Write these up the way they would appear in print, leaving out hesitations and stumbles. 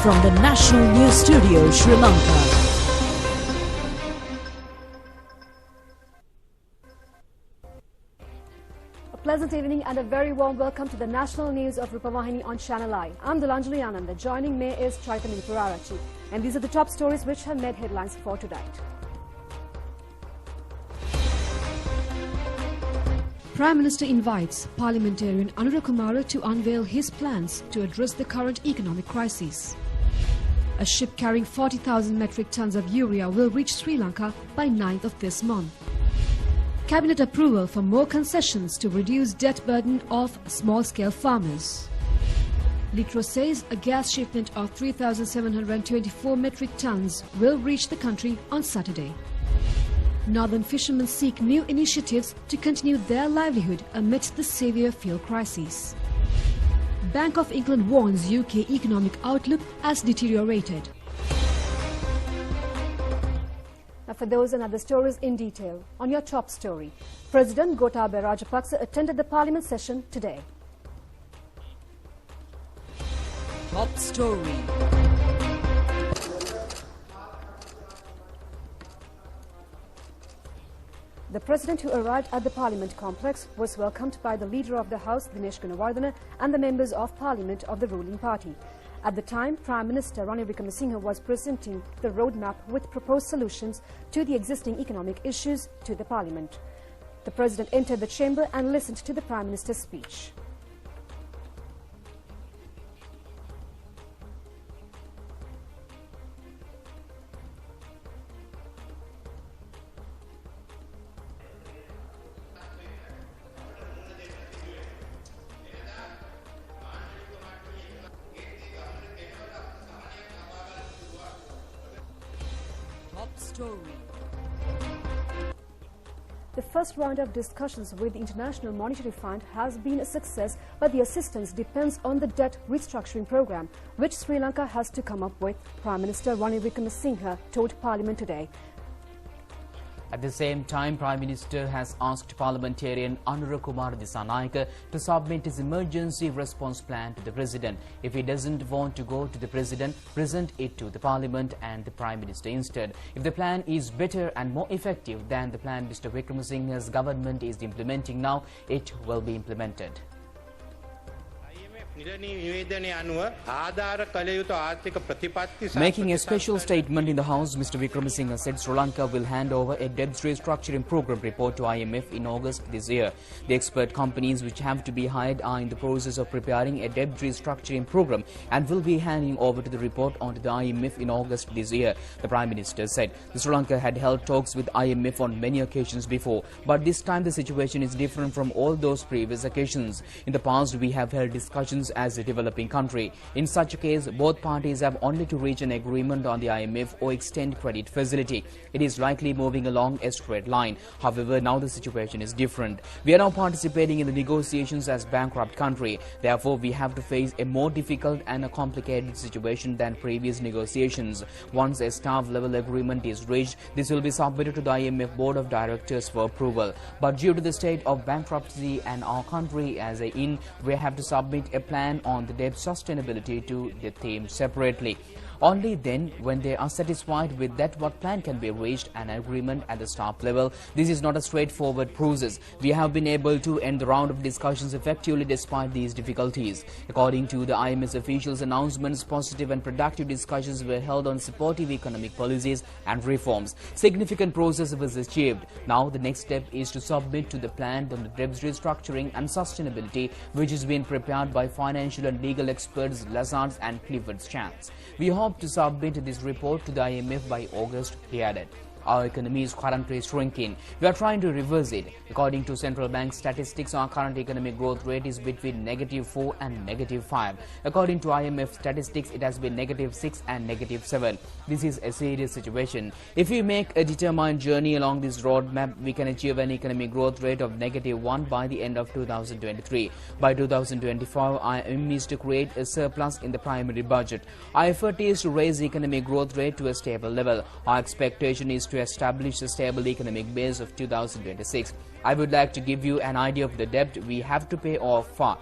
from the National News Studio, Sri Lanka. A pleasant evening and a very warm welcome to the National News of Rupavahini on Channel I. I'm Dulanjali Ananda. Joining me is Chaitanya Purarachi. And these are the top stories which have made headlines for tonight. Prime Minister invites parliamentarian Anurakumara to unveil his plans to address the current economic crisis. A ship carrying 40,000 metric tons of urea will reach Sri Lanka by 9th of this month. Cabinet approval for more concessions to reduce debt burden of small-scale farmers. Litro says a gas shipment of 3,724 metric tons will reach the country on Saturday. Northern fishermen seek new initiatives to continue their livelihood amidst the severe fuel crisis. Bank of England warns UK economic outlook as deteriorated. Now for those and other stories in detail, on your top story, President Gotabaya Rajapaksa attended the Parliament session today. Top story. The President, who arrived at the Parliament complex, was welcomed by the Leader of the House, Dinesh Gunawardena, and the members of Parliament of the ruling party. At the time, Prime Minister Ranil Wickremesinghe was presenting the roadmap with proposed solutions to the existing economic issues to the Parliament. The President entered the chamber and listened to the Prime Minister's speech. Story. The first round of discussions with the International Monetary Fund has been a success, but the assistance depends on the debt restructuring program, which Sri Lanka has to come up with, Prime Minister Ranil Wickremesinghe told Parliament today. At the same time, Prime Minister has asked parliamentarian Anurakumara Dissanayake to submit his emergency response plan to the President. If he doesn't want to go to the President, present it to the Parliament and the Prime Minister instead. If the plan is better and more effective than the plan Mr. Wickremesinghe's government is implementing now, it will be implemented. Making a special statement in the House, Mr. Wickremesinghe said Sri Lanka will hand over a debt restructuring program report to IMF in August this year. The expert companies which have to be hired are in the process of preparing a debt restructuring program and will be handing over to the report onto the IMF in August this year. The Prime Minister said Sri Lanka had held talks with IMF on many occasions before, but this time the situation is different from all those previous occasions. In the past, we have held discussions as a developing country. In such a case, both parties have only to reach an agreement on the IMF or extend credit facility. It is likely moving along a straight line. However, now the situation is different. We are now participating in the negotiations as bankrupt country. Therefore, we have to face a more difficult and a complicated situation than previous negotiations. Once a staff level agreement is reached, this will be submitted to the IMF Board of Directors for approval. But due to the state of bankruptcy and our country as a in, we have to submit a plan on the debt sustainability to the theme separately. Only then, when they are satisfied with that, what plan can be reached an agreement at the staff level. This is not a straightforward process. We have been able to end the round of discussions effectively despite these difficulties. According to the IMF officials' announcements, positive and productive discussions were held on supportive economic policies and reforms. Significant progress was achieved. Now the next step is to submit to the plan on the debt restructuring and sustainability, which has been prepared by financial and legal experts Lazards and Clifford's Chance. We hope to submit this report to the IMF by August, he added. Our economy is currently shrinking. We are trying to reverse it. According to central bank statistics, our current economic growth rate is between -4 and -5. According to IMF statistics, it has been -6 and -7. This is a serious situation. If we make a determined journey along this roadmap, we can achieve an economic growth rate of -1 by the end of 2023. By 2024, our aim is to create a surplus in the primary budget. Our effort is to raise the economic growth rate to a stable level. Our expectation is to establish a stable economic base of 2026. I would like to give you an idea of the debt we have to pay off for.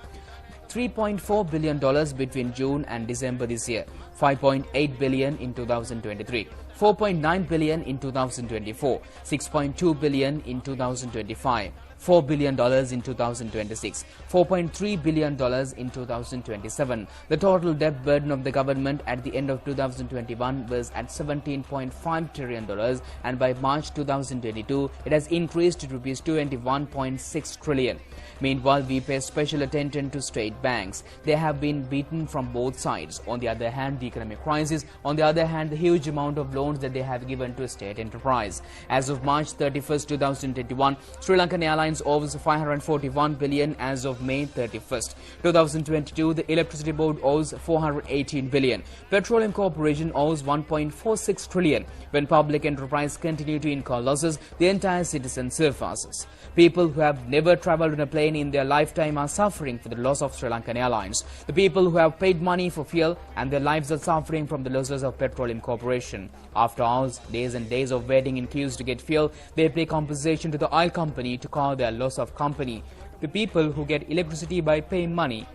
$3.4 billion between June and December this year. 5.8 billion in 2023, 4.9 billion in 2024, 6.2 billion in 2025. $4 billion in 2026, $4.3 billion in 2027. The total debt burden of the government at the end of 2021 was at $17.5 trillion, and by March 2022, it has increased to rupees 21.6 trillion. Meanwhile, we pay special attention to state banks. They have been beaten from both sides. On the other hand, the economic crisis. On the other hand, the huge amount of loans that they have given to state enterprise. As of March 31st, 2021, Sri Lankan Airlines owes 541 billion as of May 31st. 2022, the Electricity Board owes 418 billion. Petroleum Corporation owes 1.46 trillion. When public enterprise continue to incur losses, the entire citizen surpasses. People who have never travelled on a plane in their lifetime are suffering for the loss of Sri Lankan Airlines. The people who have paid money for fuel and their lives are suffering from the losses of Petroleum Corporation. After hours, days and days of waiting in queues to get fuel, they pay compensation to the oil company to cover their loss of company. The people who get electricity by paying money,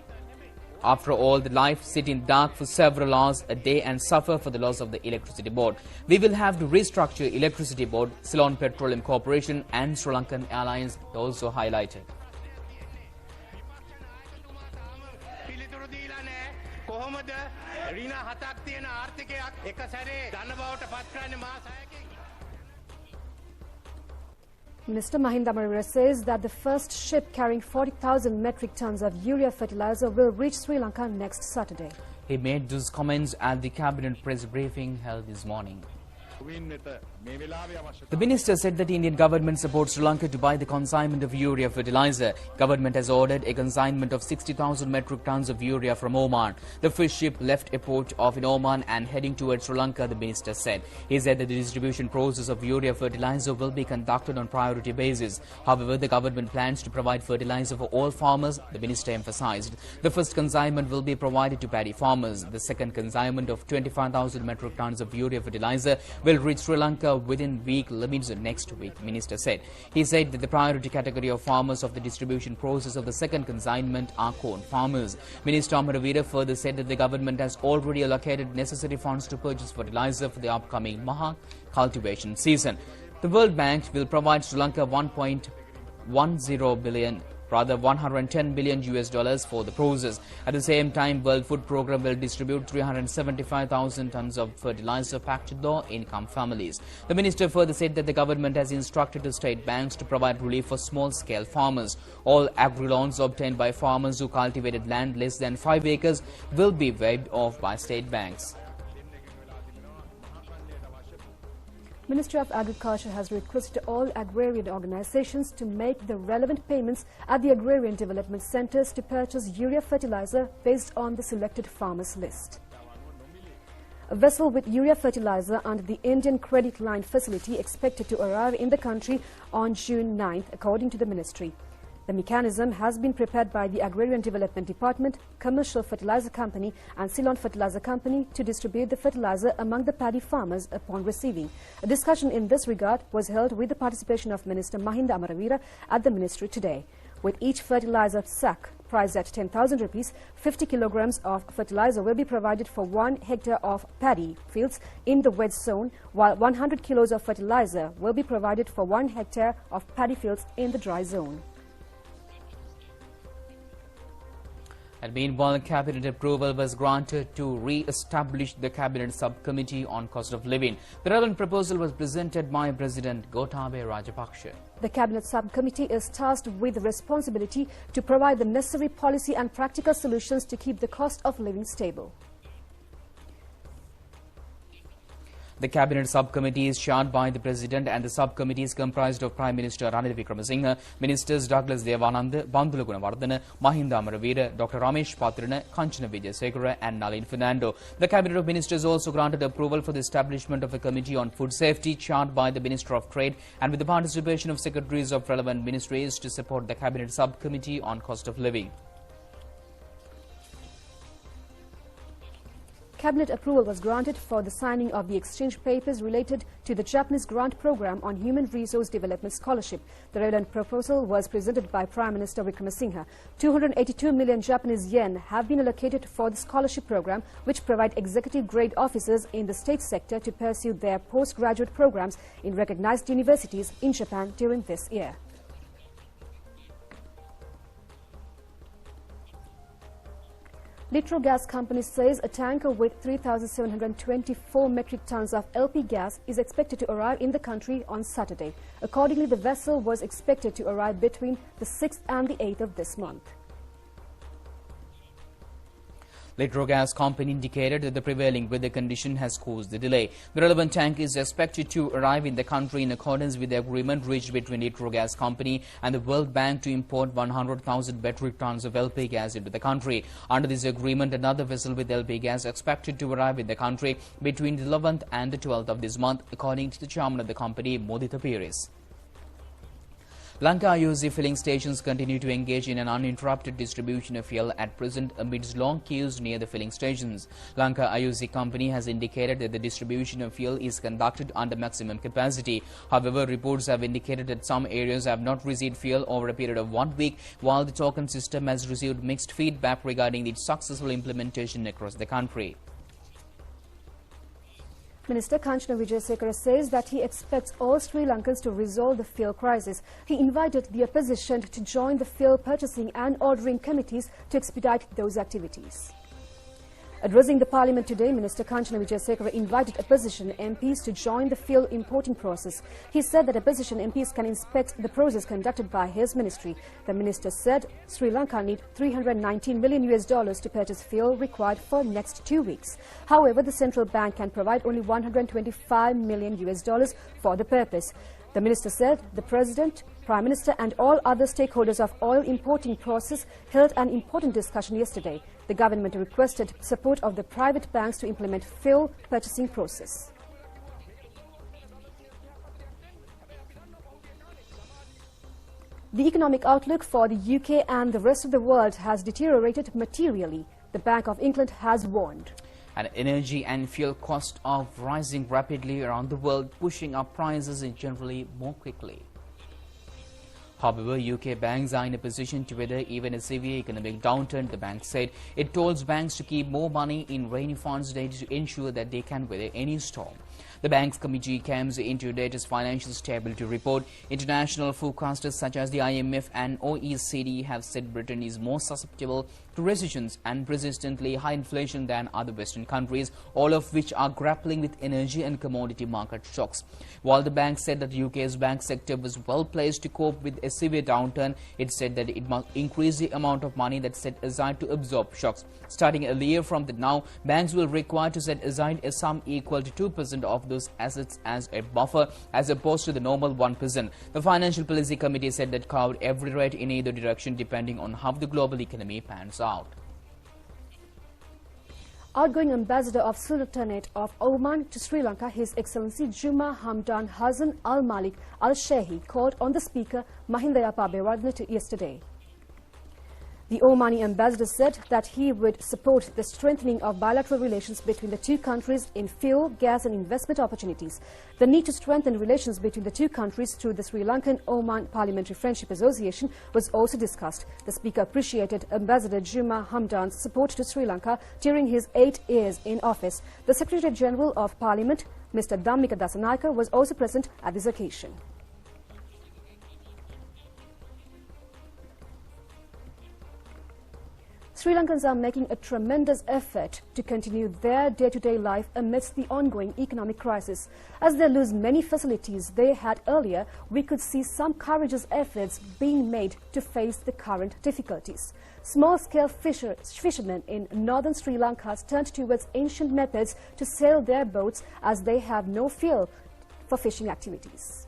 after all, the life sit in dark for several hours a day and suffer for the loss of the Electricity Board. We will have to restructure Electricity Board, Ceylon Petroleum Corporation and Sri Lankan Airlines also highlighted. Minister Mahinda Amaravira says that the first ship carrying 40,000 metric tons of urea fertilizer will reach Sri Lanka next Saturday. He made those comments at the cabinet press briefing held this morning. The minister said that the Indian government supports Sri Lanka to buy the consignment of urea fertilizer. Government has ordered a consignment of 60,000 metric tons of urea from Oman. The first ship left a port off in Oman and heading towards Sri Lanka, the minister said. He said that the distribution process of urea fertilizer will be conducted on priority basis. However, the government plans to provide fertilizer for all farmers, the minister emphasized. The first consignment will be provided to paddy farmers. The second consignment of 25,000 metric tons of urea fertilizer will reach Sri Lanka within week limits next week, minister said. He said that the priority category of farmers of the distribution process of the second consignment are corn farmers. Minister Amaravira further said that the government has already allocated necessary funds to purchase fertilizer for the upcoming Maha cultivation season. The World Bank will provide Sri Lanka 1.10 billion, rather $110 billion US for the process. At the same time, World Food Programme will distribute 375,000 tons of fertilizer packed to low-income families. The minister further said that the government has instructed the state banks to provide relief for small-scale farmers. All agri-loans obtained by farmers who cultivated land less than 5 acres will be waived off by state banks. Ministry of Agriculture has requested all agrarian organizations to make the relevant payments at the agrarian development centers to purchase urea fertilizer based on the selected farmers list. A vessel with urea fertilizer under the Indian Credit Line facility expected to arrive in the country on June 9th, according to the ministry. The mechanism has been prepared by the Agrarian Development Department, Commercial Fertilizer Company and Ceylon Fertilizer Company to distribute the fertilizer among the paddy farmers upon receiving. A discussion in this regard was held with the participation of Minister Mahinda Amaravira at the ministry today. With each fertilizer sack priced at 10,000 rupees, 50 kilograms of fertilizer will be provided for 1 hectare of paddy fields in the wet zone, while 100 kilos of fertilizer will be provided for 1 hectare of paddy fields in the dry zone. And meanwhile, cabinet approval was granted to re-establish the cabinet subcommittee on cost of living. The relevant proposal was presented by President Gotabaya Rajapaksa. The cabinet subcommittee is tasked with the responsibility to provide the necessary policy and practical solutions to keep the cost of living stable. The cabinet subcommittee is chaired by the president, and the subcommittee is comprised of Prime Minister Ranil Wickremesinghe, Ministers Douglas Devananda, Bandula Gunawardena, Mahinda Amaravira, Dr. Ramesh Patrana, Kanchana Wijayasekara and Nalin Fernando. The cabinet of ministers also granted approval for the establishment of a committee on food safety chaired by the Minister of Trade and with the participation of secretaries of relevant ministries to support the cabinet subcommittee on cost of living. Cabinet approval was granted for the signing of the exchange papers related to the Japanese grant program on Human Resource Development Scholarship. The relevant proposal was presented by Prime Minister Wickremesinghe. 282 million Japanese yen have been allocated for the scholarship program, which provide executive-grade officers in the state sector to pursue their postgraduate programs in recognized universities in Japan during this year. Litro Gas Company says a tanker with 3,724 metric tons of LP gas is expected to arrive in the country on Saturday. Accordingly, the vessel was expected to arrive between the 6th and the 8th of this month. Litro Gas Company indicated that the prevailing weather condition has caused the delay. The relevant tank is expected to arrive in the country in accordance with the agreement reached between Litro Gas Company and the World Bank to import 100,000 metric tons of LP gas into the country. Under this agreement, another vessel with LP gas expected to arrive in the country between the 11th and the 12th of this month, according to the chairman of the company, Modita Pires. Lanka IOC filling stations continue to engage in an uninterrupted distribution of fuel at present amidst long queues near the filling stations. Lanka IOC company has indicated that the distribution of fuel is conducted under maximum capacity. However, reports have indicated that some areas have not received fuel over a period of 1 week, while the token system has received mixed feedback regarding its successful implementation across the country. Minister Kanchana Wijesekara says that he expects all Sri Lankans to resolve the fuel crisis. He invited the opposition to join the fuel purchasing and ordering committees to expedite those activities. Addressing the Parliament today, Minister Kanchana Wijesekara invited opposition MPs to join the fuel importing process. He said that opposition MPs can inspect the process conducted by his ministry. The minister said Sri Lanka needs $319 million to purchase fuel required for next 2 weeks. However, the central bank can provide only $125 million for the purpose. The minister said the President, Prime Minister and all other stakeholders of oil importing process held an important discussion yesterday. The government requested support of the private banks to implement fuel purchasing process. The economic outlook for the UK and the rest of the world has deteriorated materially. The Bank of England has warned. And energy and fuel costs are rising rapidly around the world, pushing up prices generally more quickly. However, UK banks are in a position to weather even a severe economic downturn. The bank said it told banks to keep more money in rainy funds to ensure that they can weather any storm. The bank's committee comes into latest financial stability report. International forecasters such as the IMF and OECD have said Britain is more susceptible to recessions and persistently high inflation than other Western countries, all of which are grappling with energy and commodity market shocks. While the bank said that the UK's bank sector was well placed to cope with a severe downturn, it said that it must increase the amount of money that's set aside to absorb shocks. Starting a year from now, banks will require to set aside a sum equal to 2% of those assets as a buffer, as opposed to the normal 1%. The Financial Policy Committee said that covered every rate in either direction depending on how the global economy pans out. Outgoing Ambassador of Sultanate of Oman to Sri Lanka, His Excellency Juma Hamdan Hassan Al Malik Al Shehi, called on the Speaker Mahinda Abeykoon yesterday. The Omani ambassador said that he would support the strengthening of bilateral relations between the two countries in fuel, gas and investment opportunities. The need to strengthen relations between the two countries through the Sri Lankan-Oman Parliamentary Friendship Association was also discussed. The Speaker appreciated Ambassador Juma Hamdan's support to Sri Lanka during his 8 years in office. The Secretary General of Parliament, Mr. Dhammika Dasanayake, was also present at this occasion. Sri Lankans are making a tremendous effort to continue their day-to-day life amidst the ongoing economic crisis. As they lose many facilities they had earlier, we could see some courageous efforts being made to face the current difficulties. Small-scale fishermen in northern Sri Lanka turned towards ancient methods to sail their boats as they have no fuel for fishing activities.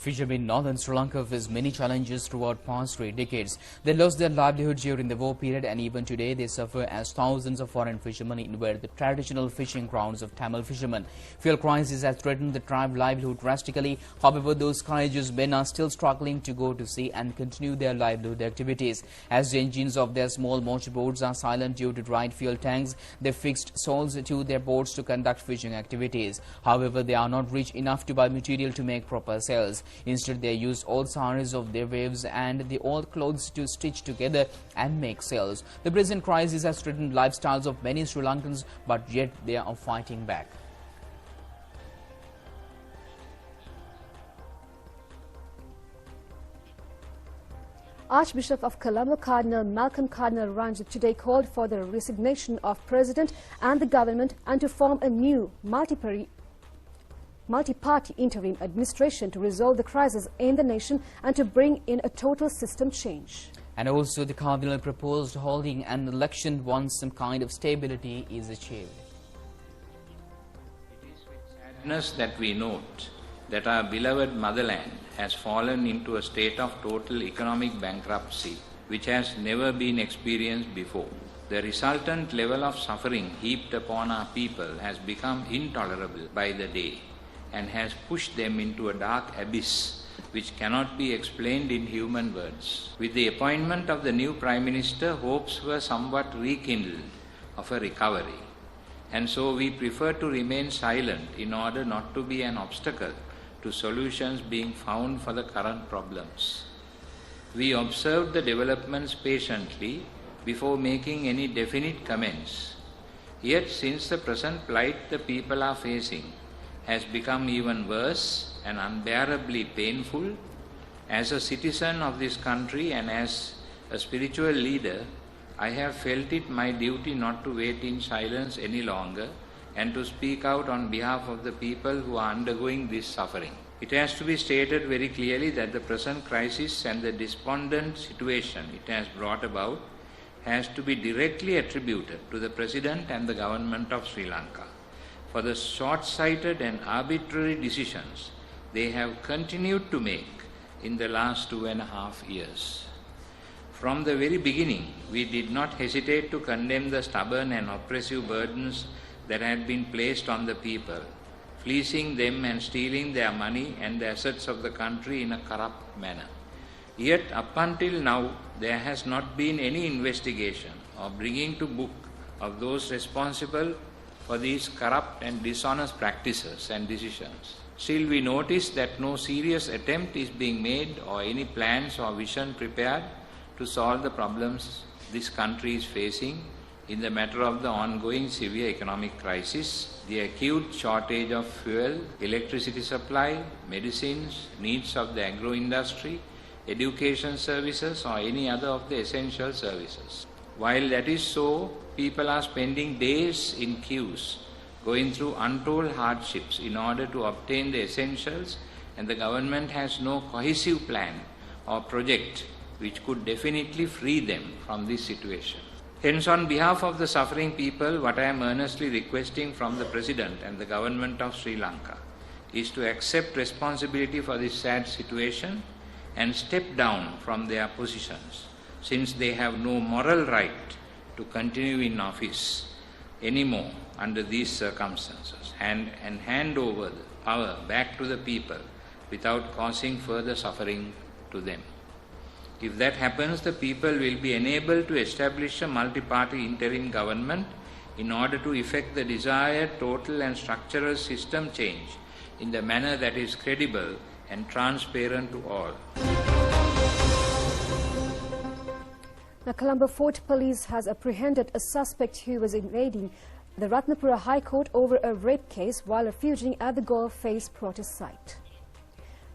Fishermen in northern Sri Lanka face many challenges throughout past 3 decades. They lost their livelihood during the war period, and even today they suffer as thousands of foreign fishermen invade the traditional fishing grounds of Tamil fishermen. Fuel crisis has threatened the tribe livelihood drastically. However, those courageous men are still struggling to go to sea and continue their livelihood activities. As the engines of their small motorboats are silent due to dried fuel tanks, they fixed sails to their boats to conduct fishing activities. However, they are not rich enough to buy material to make proper sails. Instead, they use old saris of their wives and the old clothes to stitch together and make sails. The present crisis has threatened lifestyles of many Sri Lankans, but yet they are fighting back. Archbishop of Colombo Cardinal Malcolm Cardinal Ranjit today called for the resignation of President and the government and to form a new multi-party interim administration to resolve the crisis in the nation and to bring in a total system change. And also the Cardinal proposed holding an election once some kind of stability is achieved. It is with sadness that we note that our beloved motherland has fallen into a state of total economic bankruptcy which has never been experienced before. The resultant level of suffering heaped upon our people has become intolerable by the day and has pushed them into a dark abyss which cannot be explained in human words. With the appointment of the new Prime Minister, hopes were somewhat rekindled of a recovery, and so we prefer to remain silent in order not to be an obstacle to solutions being found for the current problems. We observed the developments patiently before making any definite comments. Yet, since the present plight the people are facing has become even worse and unbearably painful, as a citizen of this country and as a spiritual leader, I have felt it my duty not to wait in silence any longer and to speak out on behalf of the people who are undergoing this suffering. It has to be stated very clearly that the present crisis and the despondent situation it has brought about has to be directly attributed to the President and the government of Sri Lanka for the short-sighted and arbitrary decisions they have continued to make in the last 2.5 years. From the very beginning, we did not hesitate to condemn the stubborn and oppressive burdens that had been placed on the people, fleecing them and stealing their money and the assets of the country in a corrupt manner. Yet, up until now, there has not been any investigation or bringing to book of those responsible for these corrupt and dishonest practices and decisions. Still, we notice that no serious attempt is being made or any plans or vision prepared to solve the problems this country is facing in the matter of the ongoing severe economic crisis, the acute shortage of fuel, electricity supply, medicines, needs of the agro-industry, education services or any other of the essential services. While that is so, people are spending days in queues, going through untold hardships in order to obtain the essentials, and the government has no cohesive plan or project which could definitely free them from this situation. Hence, on behalf of the suffering people, what I am earnestly requesting from the President and the government of Sri Lanka is to accept responsibility for this sad situation and step down from their positions, since they have no moral right to continue in office anymore under these circumstances, and hand over the power back to the people without causing further suffering to them. If that happens, the people will be enabled to establish a multi-party interim government in order to effect the desired total and structural system change in the manner that is credible and transparent to all. Now, Colombo Fort Police has apprehended a suspect who was invading the Ratnapura High Court over a rape case while refuging at the Golf Face protest site.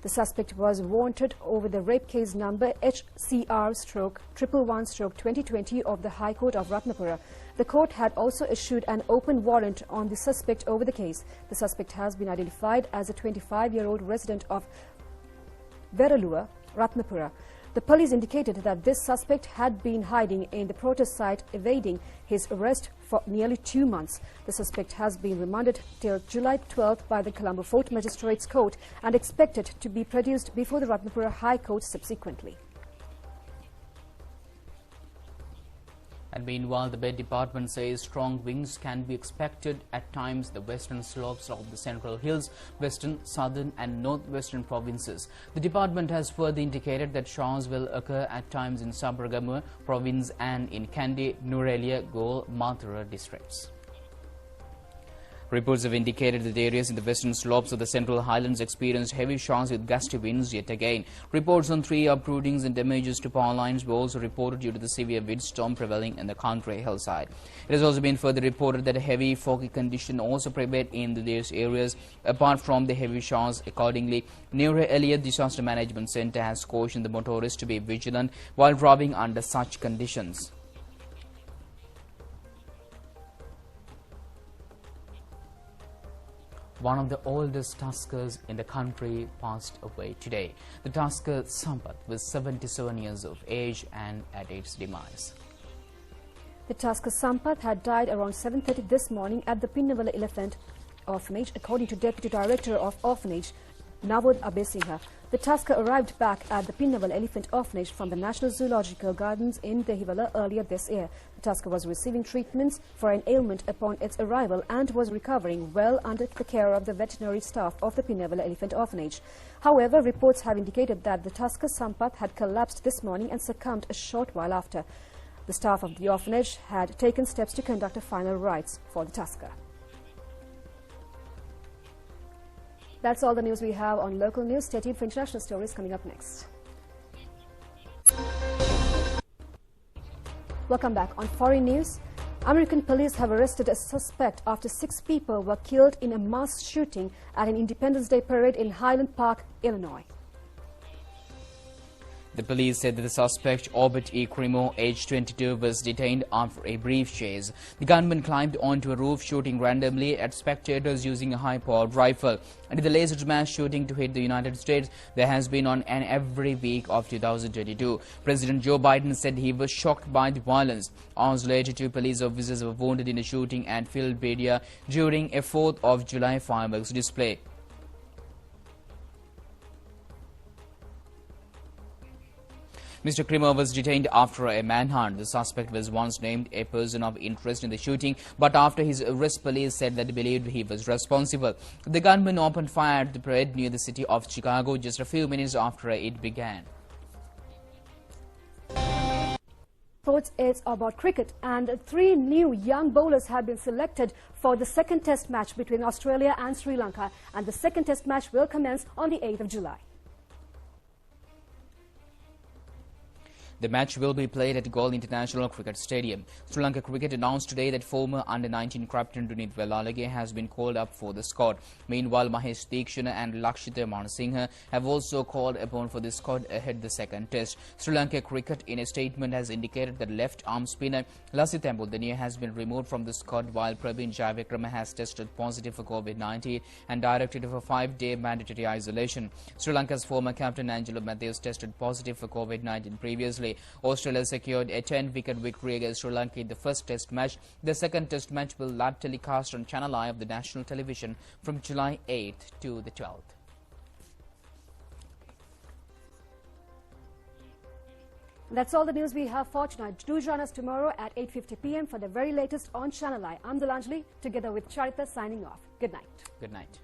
The suspect was wanted over the rape case number HCR/111/2020 of the High Court of Ratnapura. The court had also issued an open warrant on the suspect over the case. The suspect has been identified as a 25-year-old resident of Veralua, Ratnapura. The police indicated that this suspect had been hiding in the protest site, evading his arrest for nearly 2 months. The suspect has been remanded till July 12th by the Colombo Fort Magistrates Court and expected to be produced before the Ratnapura High Court subsequently. And meanwhile, the Met Department says strong winds can be expected at times the western slopes of the Central Hills, western, southern and northwestern provinces. The department has further indicated that showers will occur at times in Sabaragamuwa province and in Kandy, Nurelia, Gol, Mathura districts. Reports have indicated that areas in the western slopes of the Central Highlands experienced heavy showers with gusty winds yet again. Reports on 3 uprootings and damages to power lines were also reported due to the severe windstorm prevailing in the country hillside. It has also been further reported that a heavy foggy condition also prevailed in these areas apart from the heavy showers. Accordingly, Nurelia Disaster Management Centre has cautioned the motorists to be vigilant while driving under such conditions. One of the oldest tuskers in the country passed away today. The tusker Sampath was 77 years of age and at its demise. The tusker Sampath had died around 7:30 this morning at the Pinnavala Elephant Orphanage, according to Deputy Director of Orphanage, Navod Abesingha. The tusker arrived back at the Pinnavala Elephant Orphanage from the National Zoological Gardens in Dehiwala earlier this year. The tusker was receiving treatments for an ailment upon its arrival and was recovering well under the care of the veterinary staff of the Pinnavala Elephant Orphanage. However, reports have indicated that the tusker Sampath had collapsed this morning and succumbed a short while after. The staff of the orphanage had taken steps to conduct a final rites for the tusker. That's all the news we have on local news. Stay tuned for international stories coming up next. Welcome back. On foreign news, American police have arrested a suspect after 6 people were killed in a mass shooting at an Independence Day parade in Highland Park, Illinois. The police said that the suspect, Obert E. Crimo, aged 22, was detained after a brief chase. The gunman climbed onto a roof, shooting randomly at spectators using a high-powered rifle. And in the latest mass shooting to hit the United States, there has been on an every week of 2022. President Joe Biden said he was shocked by the violence. Hours later, 2 police officers were wounded in a shooting at Philadelphia during a 4th of July fireworks display. Mr. Crimo was detained after a manhunt. The suspect was once named a person of interest in the shooting, but after his arrest, police said that they believed he was responsible. The gunman opened fire at the parade near the city of Chicago just a few minutes after it began. Sports is about cricket, and 3 new young bowlers have been selected for the second test match between Australia and Sri Lanka, and the second test match will commence on the 8th of July. The match will be played at Galle International Cricket Stadium. Sri Lanka Cricket announced today that former under-19 captain Dunit Velalage has been called up for the squad. Meanwhile, Mahesh Deekshana and Lakshita Manasinghe have also called upon for the squad ahead the second test. Sri Lanka Cricket in a statement has indicated that left-arm spinner Lasith Ambudaniya has been removed from the squad, while Praveen Jayavikrama has tested positive for COVID-19 and directed for 5-day mandatory isolation. Sri Lanka's former captain Angelo Matthews tested positive for COVID-19 previously. Australia secured a 10-wicket victory against Sri Lanka in the first test match. The second test match will live telecast on Channel I of the national television from July 8th to the 12th. That's all the news we have for tonight. Do join us tomorrow at 8:50 p.m. for the very latest on Channel I. I'm Dulanjali, together with Charita, signing off. Good night. Good night.